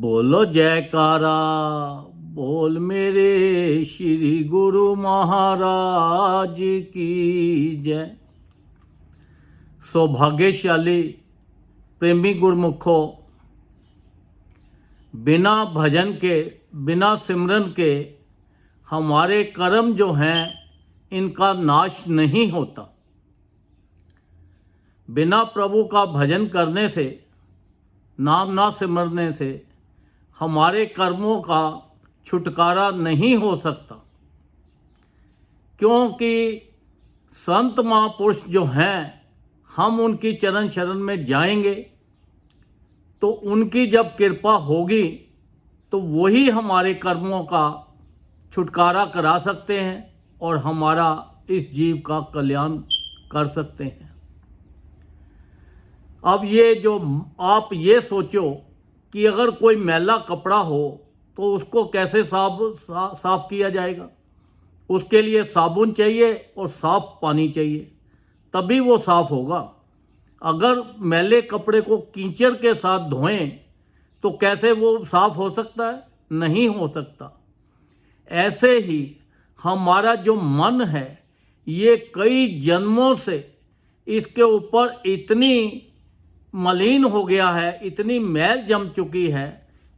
बोलो जयकारा, बोल मेरे श्री गुरु महाराज की जय। सौभाग्यशाली प्रेमी गुरमुखों, बिना भजन के, बिना सिमरन के हमारे कर्म जो हैं इनका नाश नहीं होता। बिना प्रभु का भजन करने से, नाम ना सिमरने से हमारे कर्मों का छुटकारा नहीं हो सकता, क्योंकि संत महापुरुष जो हैं हम उनकी चरण शरण में जाएंगे तो उनकी जब कृपा होगी तो वही हमारे कर्मों का छुटकारा करा सकते हैं और हमारा इस जीव का कल्याण कर सकते हैं। अब ये जो आप ये सोचो कि अगर कोई मैला कपड़ा हो तो उसको कैसे साफ किया जाएगा। उसके लिए साबुन चाहिए और साफ पानी चाहिए, तभी वो साफ होगा। अगर मैले कपड़े को कीचड़ के साथ धोएं तो कैसे वो साफ हो सकता है? नहीं हो सकता। ऐसे ही हमारा जो मन है ये कई जन्मों से इसके ऊपर इतनी मलिन हो गया है, इतनी मैल जम चुकी है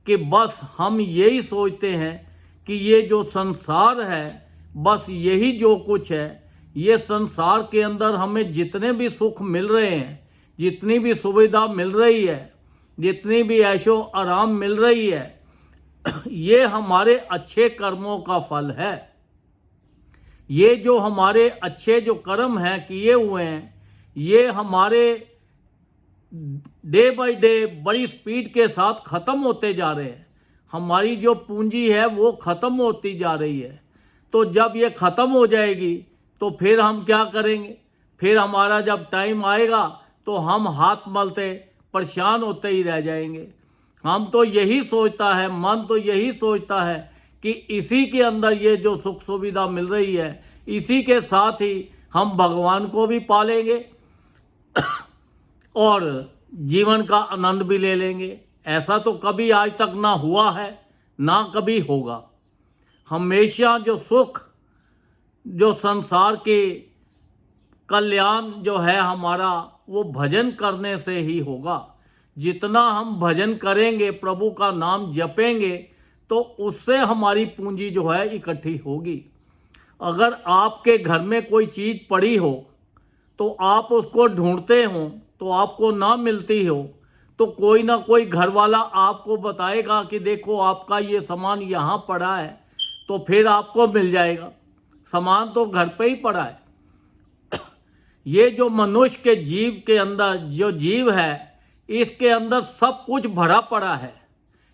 कि बस हम यही सोचते हैं कि ये जो संसार है बस यही जो कुछ है। ये संसार के अंदर हमें जितने भी सुख मिल रहे हैं, जितनी भी सुविधा मिल रही है, जितनी भी ऐशो आराम मिल रही है, ये हमारे अच्छे कर्मों का फल है। ये जो हमारे अच्छे जो कर्म हैं किए हुए हैं, ये हमारे डे बाय डे बड़ी स्पीड के साथ ख़त्म होते जा रहे हैं। हमारी जो पूंजी है वो ख़त्म होती जा रही है। तो जब ये ख़त्म हो जाएगी तो फिर हम क्या करेंगे? फिर हमारा जब टाइम आएगा तो हम हाथ मलते परेशान होते ही रह जाएंगे। हम तो यही सोचता है, मन तो यही सोचता है कि इसी के अंदर ये जो सुख सुविधा मिल रही है, इसी के साथ ही हम भगवान को भी पालेंगे और जीवन का आनंद भी ले लेंगे। ऐसा तो कभी आज तक ना हुआ है, ना कभी होगा। हमेशा जो सुख, जो संसार के कल्याण जो है हमारा, वो भजन करने से ही होगा। जितना हम भजन करेंगे, प्रभु का नाम जपेंगे, तो उससे हमारी पूंजी जो है इकट्ठी होगी। अगर आपके घर में कोई चीज़ पड़ी हो तो आप उसको ढूंढते हो तो आपको ना मिलती हो तो कोई ना कोई घर वाला आपको बताएगा कि देखो आपका ये सामान यहाँ पड़ा है, तो फिर आपको मिल जाएगा। सामान तो घर पे ही पड़ा है। ये जो मनुष्य के जीव के अंदर जो जीव है, इसके अंदर सब कुछ भरा पड़ा है।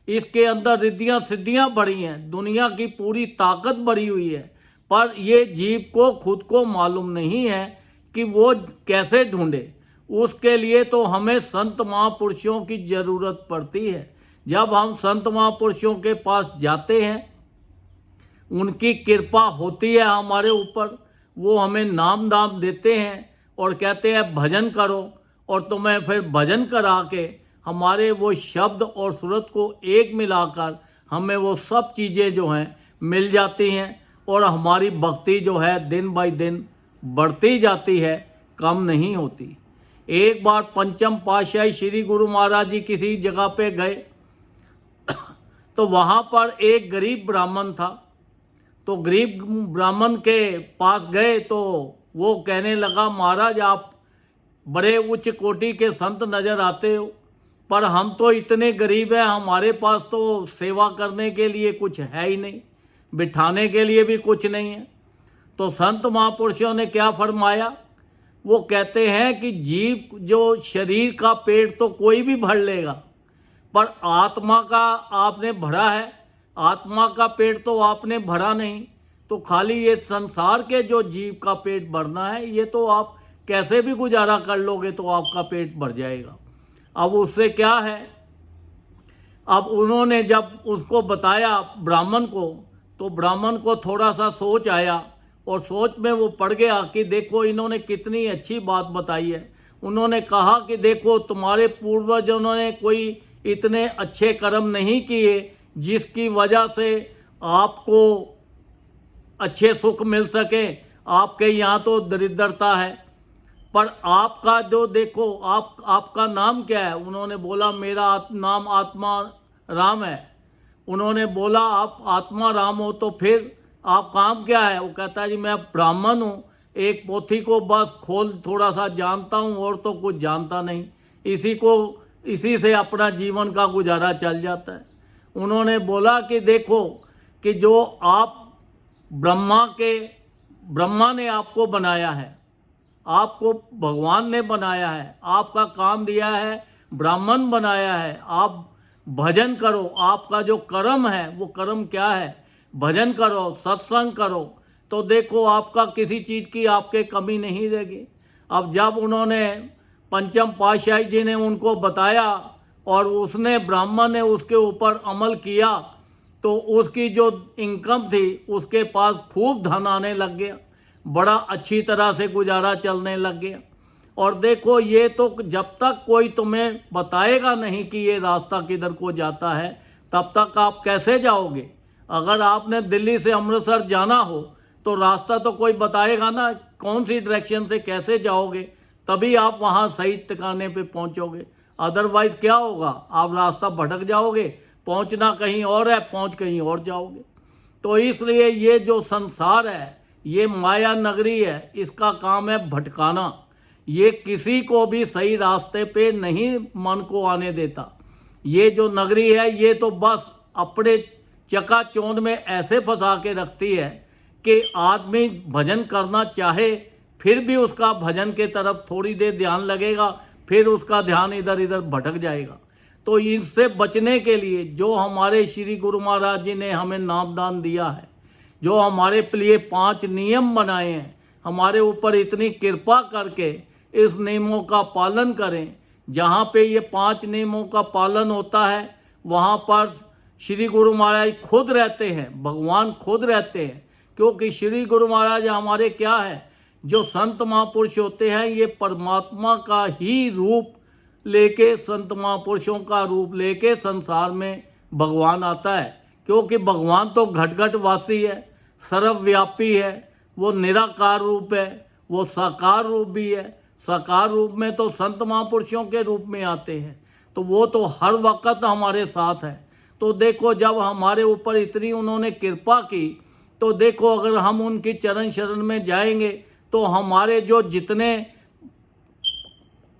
इसके अंदर रिद्धियाँ सिद्धियाँ भरी हैं, दुनिया की पूरी ताकत भरी हुई है, पर ये जीव को खुद को मालूम नहीं है कि वो कैसे ढूंढे। उसके लिए तो हमें संत महापुरुषों की ज़रूरत पड़ती है। जब हम संत महापुरुषों के पास जाते हैं, उनकी कृपा होती है हमारे ऊपर, वो हमें नाम दाम देते हैं और कहते हैं भजन करो, और तुम्हें फिर भजन करा के हमारे वो शब्द और सूरत को एक मिलाकर हमें वो सब चीज़ें जो हैं मिल जाती हैं और हमारी भक्ति जो है दिन बाय दिन बढ़ती जाती है, कम नहीं होती। एक बार पंचम पातशाही श्री गुरु महाराज जी किसी जगह पे गए तो वहाँ पर एक गरीब ब्राह्मण था। तो गरीब ब्राह्मण के पास गए तो वो कहने लगा, महाराज आप बड़े उच्च कोटि के संत नज़र आते हो, पर हम तो इतने गरीब हैं, हमारे पास तो सेवा करने के लिए कुछ है ही नहीं, बिठाने के लिए भी कुछ नहीं है। तो संत महापुरुषों ने क्या फरमाया? वो कहते हैं कि जीव जो शरीर का पेट तो कोई भी भर लेगा, पर आत्मा का आपने भरा है, आत्मा का पेट तो आपने भरा नहीं। तो खाली ये संसार के जो जीव का पेट भरना है, ये तो आप कैसे भी गुजारा कर लोगे तो आपका पेट भर जाएगा। अब उससे क्या है? अब उन्होंने जब उसको बताया ब्राह्मण को, तो ब्राह्मण को थोड़ा सा सोच आया और सोच में वो पड़ गया कि देखो इन्होंने कितनी अच्छी बात बताई है। उन्होंने कहा कि देखो तुम्हारे पूर्वजों ने कोई इतने अच्छे कर्म नहीं किए जिसकी वजह से आपको अच्छे सुख मिल सके। आपके यहाँ तो दरिद्रता है, पर आपका जो देखो, आपका नाम क्या है? उन्होंने बोला मेरा नाम आत्मा राम है। उन्होंने बोला आप आत्मा राम हो तो फिर आप काम क्या है? वो कहता है जी मैं ब्राह्मण हूँ, एक पोथी को बस खोल थोड़ा सा जानता हूँ और तो कुछ जानता नहीं, इसी से अपना जीवन का गुजारा चल जाता है। उन्होंने बोला कि देखो कि जो आप ब्रह्मा ने आपको बनाया है, आपको भगवान ने बनाया है, आपका काम दिया है, ब्राह्मण बनाया है, आप भजन करो। आपका जो कर्म है वो कर्म क्या है? भजन करो, सत्संग करो, तो देखो आपका किसी चीज़ की आपके कमी नहीं रहेगी। अब जब उन्होंने पंचम पातशाही जी ने उनको बताया और उसने ब्राह्मण ने उसके ऊपर अमल किया तो उसकी जो इनकम थी उसके पास खूब धन आने लग गया, बड़ा अच्छी तरह से गुजारा चलने लग गया। और देखो ये तो जब तक कोई तुम्हें बताएगा नहीं कि ये रास्ता किधर को जाता है तब तक आप कैसे जाओगे? अगर आपने दिल्ली से अमृतसर जाना हो तो रास्ता तो कोई बताएगा ना, कौन सी डायरेक्शन से कैसे जाओगे, तभी आप वहाँ सही ठिकाने पे पहुँचोगे। अदरवाइज क्या होगा? आप रास्ता भटक जाओगे, पहुँचना कहीं और है, पहुँच कहीं और जाओगे। तो इसलिए ये जो संसार है ये माया नगरी है, इसका काम है भटकाना। ये किसी को भी सही रास्ते पे नहीं मन को आने देता। ये जो नगरी है ये तो बस अपने चकाचौंध में ऐसे फंसा के रखती है कि आदमी भजन करना चाहे फिर भी उसका भजन के तरफ थोड़ी देर ध्यान लगेगा, फिर उसका ध्यान इधर इधर भटक जाएगा। तो इससे बचने के लिए जो हमारे श्री गुरु महाराज जी ने हमें नामदान दिया है, जो हमारे लिए 5 नियम बनाए हैं, हमारे ऊपर इतनी कृपा करके इस नियमों का पालन करें। जहाँ पे ये 5 नियमों का पालन होता है वहाँ पर श्री गुरु महाराज खुद रहते हैं, भगवान खुद रहते हैं। क्योंकि श्री गुरु महाराज हमारे क्या है, जो संत महापुरुष होते हैं ये परमात्मा का ही रूप लेके, संत महापुरुषों का रूप लेके संसार में भगवान आता है। क्योंकि भगवान तो घट घट वासी है, सर्वव्यापी है, वो निराकार रूप है, वो साकार रूप भी है। साकार रूप में तो संत महापुरुषों के रूप में आते हैं, तो वो तो हर वक्त हमारे साथ है। तो देखो जब हमारे ऊपर इतनी उन्होंने कृपा की तो देखो अगर हम उनकी चरण शरण में जाएंगे तो हमारे जो जितने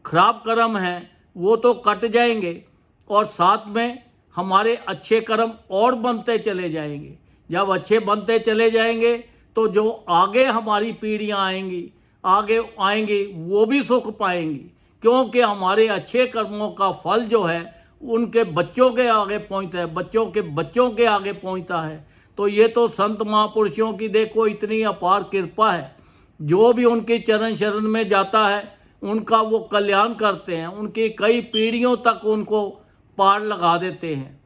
खराब कर्म हैं वो तो कट जाएंगे और साथ में हमारे अच्छे कर्म और बनते चले जाएंगे। जब अच्छे बनते चले जाएंगे तो जो आगे हमारी पीढ़ियां आगे आएंगी वो भी सुख पाएंगी। क्योंकि हमारे अच्छे कर्मों का फल जो है उनके बच्चों के आगे पहुंचता है, बच्चों के बच्चों के आगे पहुंचता है। तो ये तो संत महापुरुषों की देखो इतनी अपार कृपा है, जो भी उनकी चरण शरण में जाता है उनका वो कल्याण करते हैं, उनकी कई पीढ़ियों तक उनको पार लगा देते हैं।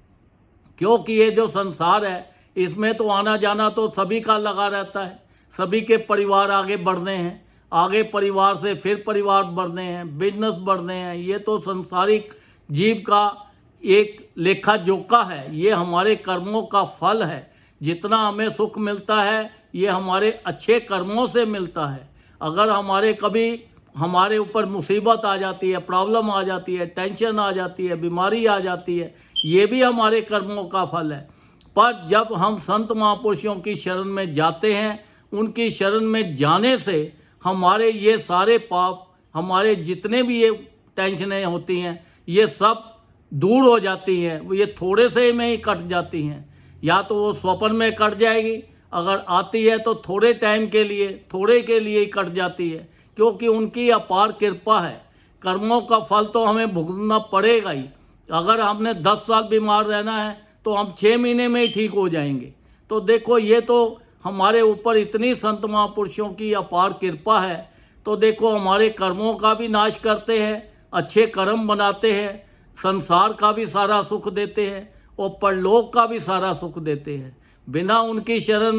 क्योंकि ये जो संसार है इसमें तो आना जाना तो सभी का लगा रहता है, सभी के परिवार आगे बढ़ने हैं, आगे परिवार से फिर परिवार बढ़ने हैं, बिजनेस बढ़ने हैं। ये तो संसारिक जीव का एक लेखा जोखा है, ये हमारे कर्मों का फल है। जितना हमें सुख मिलता है ये हमारे अच्छे कर्मों से मिलता है। अगर हमारे ऊपर मुसीबत आ जाती है, प्रॉब्लम आ जाती है, टेंशन आ जाती है, बीमारी आ जाती है, ये भी हमारे कर्मों का फल है। पर जब हम संत महापुरुषों की शरण में जाते हैं, उनकी शरण में जाने से हमारे ये सारे पाप, हमारे जितने भी ये टेंशनें होती हैं ये सब दूर हो जाती हैं। ये थोड़े से में ही कट जाती हैं, या तो वो स्वप्न में कट जाएगी, अगर आती है तो थोड़े टाइम के लिए, थोड़े के लिए ही कट जाती है। क्योंकि उनकी अपार कृपा है। कर्मों का फल तो हमें भुगतना पड़ेगा ही। अगर हमने 10 साल बीमार रहना है तो हम 6 महीने में ही ठीक हो जाएंगे। तो देखो ये तो हमारे ऊपर इतनी संत महापुरुषों की अपार कृपा है। तो देखो हमारे कर्मों का भी नाश करते हैं, अच्छे कर्म बनाते हैं, संसार का भी सारा सुख देते हैं और परलोक का भी सारा सुख देते हैं। बिना उनकी चरण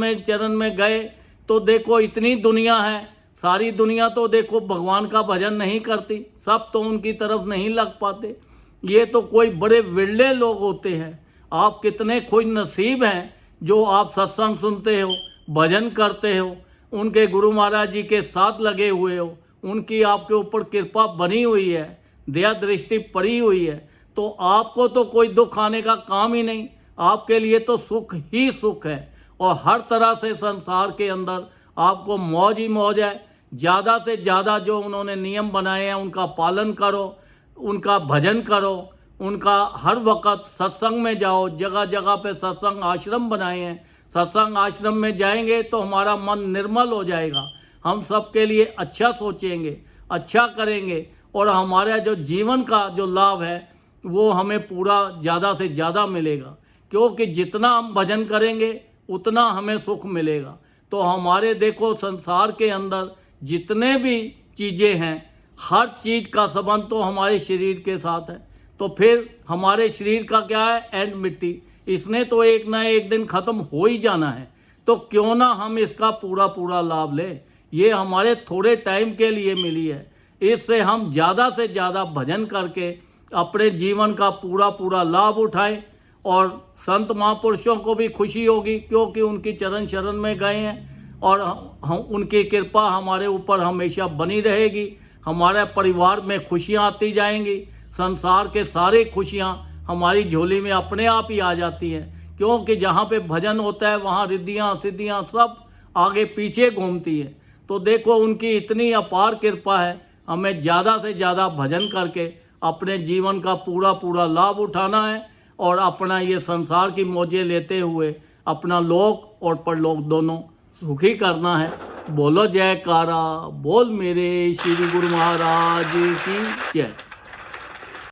में गए तो देखो इतनी दुनिया है, सारी दुनिया तो देखो भगवान का भजन नहीं करती, सब तो उनकी तरफ नहीं लग पाते। ये तो कोई बड़े विरले लोग होते हैं। आप कितने खुश नसीब हैं जो आप सत्संग सुनते हो, भजन करते हो, उनके गुरु महाराज जी के साथ लगे हुए हो, उनकी आपके ऊपर कृपा बनी हुई है, दया दृष्टि पड़ी हुई है। तो आपको तो कोई दुख आने का काम ही नहीं, आपके लिए तो सुख ही सुख है। और हर तरह से संसार के अंदर आपको मौज ही मौज है। ज़्यादा से ज़्यादा जो उन्होंने नियम बनाए हैं उनका पालन करो, उनका भजन करो, उनका हर वक्त सत्संग में जाओ। जगह जगह पे सत्संग आश्रम बनाए हैं, सत्संग आश्रम में जाएंगे तो हमारा मन निर्मल हो जाएगा, हम सबके लिए अच्छा सोचेंगे, अच्छा करेंगे, और हमारा जो जीवन का जो लाभ है वो हमें पूरा ज़्यादा से ज़्यादा मिलेगा। क्योंकि जितना हम भजन करेंगे उतना हमें सुख मिलेगा। तो हमारे देखो संसार के अंदर जितने भी चीज़ें हैं, हर चीज़ का संबंध तो हमारे शरीर के साथ है। तो फिर हमारे शरीर का क्या है, एंड मिट्टी, इसने तो एक ना एक दिन ख़त्म हो ही जाना है। तो क्यों ना हम इसका पूरा पूरा लाभ लें। ये हमारे थोड़े टाइम के लिए मिली है, इससे हम ज़्यादा से ज़्यादा भजन करके अपने जीवन का पूरा पूरा लाभ उठाएं। और संत महापुरुषों को भी खुशी होगी क्योंकि उनकी चरण शरण में गए हैं, और हम उनकी कृपा हमारे ऊपर हमेशा बनी रहेगी। हमारे परिवार में खुशियाँ आती जाएंगी, संसार के सारे खुशियाँ हमारी झोली में अपने आप ही आ जाती हैं। क्योंकि जहाँ पे भजन होता है वहाँ रिद्धियाँ सिद्धियाँ सब आगे पीछे घूमती है। तो देखो उनकी इतनी अपार कृपा है, हमें ज़्यादा से ज़्यादा भजन करके अपने जीवन का पूरा पूरा लाभ उठाना है, और अपना ये संसार की मौजें लेते हुए अपना लोक और परलोक दोनों सुखी करना है। बोलो जयकारा, बोल मेरे श्री गुरु महाराज की जय।